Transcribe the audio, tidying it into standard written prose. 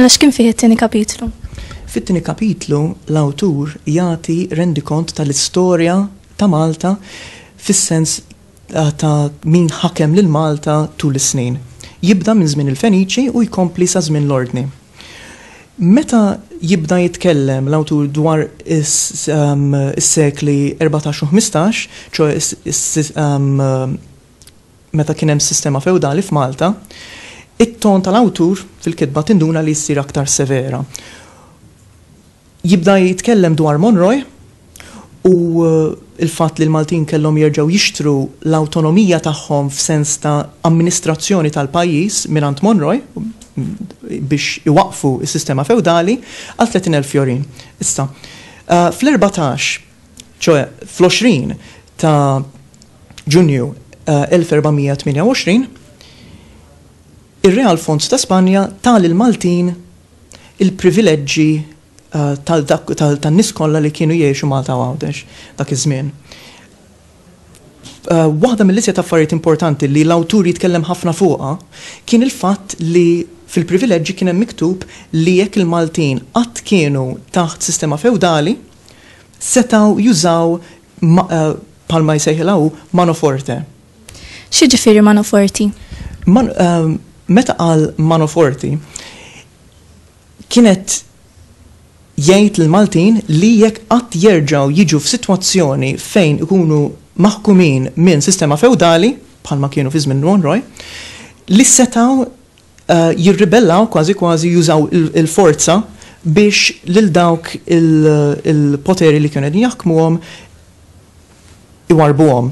Mela x'kien fih it-tieni kapitlu? Fit-tieni kapitlu l-awtur jagħti rendikont tal-istorja ta' Malta fis-sens ta' min ħakem lil Malta tul is-snin. Jibda minn żmien il-Feniċi u jkompli sa żmien l-Ordni. Meta jibda jitkellem l-awtur dwar is-sekli 14 u 15, meta kien hemm sistema feudali f'Malta, it-ton tal-awtur fil-kitba tinduna li jsir aktar severa. Jibda jitkellem dwar Monroy u il-fatt li l-Maltin kellhom jerġgħu jixtru l-awtonomija tagħhom f'sens ta' amministrazzjoni tal-pajjiż mingħand Monroy biex iwaqfu is-sistema feudali għal 30,000 fjorin. Issa, fl-14, ċoe fl-20 ta' Ġunju 1428, ir-Real Fonds ta' Spanja tal il-Maltin il-privileġġi tal-nies kollha li kienu jgħixu Malta għawdex dak iż-żmien. Waħda mill-iżjed affarijiet importanti li l-awtur jitkellem ħafna fuqha kien il-fatt li fil-privileġġi kien hemm miktub li jekk il-Maltin qatt kienu taħt sistema feudali setgħu jużaw bħalma jsejħilha manoforte. X'jiġifieri manoforti? Meta qal manoforti kienet jgħid lill-Maltin li jekk qatt jerġgħu jiġu f'sitwazzjoni fejn ikunu maħkumin minn sistema feudali bħalma kienu fi żmien Monroy li setgħu jirribellaw kważi jużaw il-forza biex lil dawk il-poteri li kienu jaħkmuhom iwarbuhom.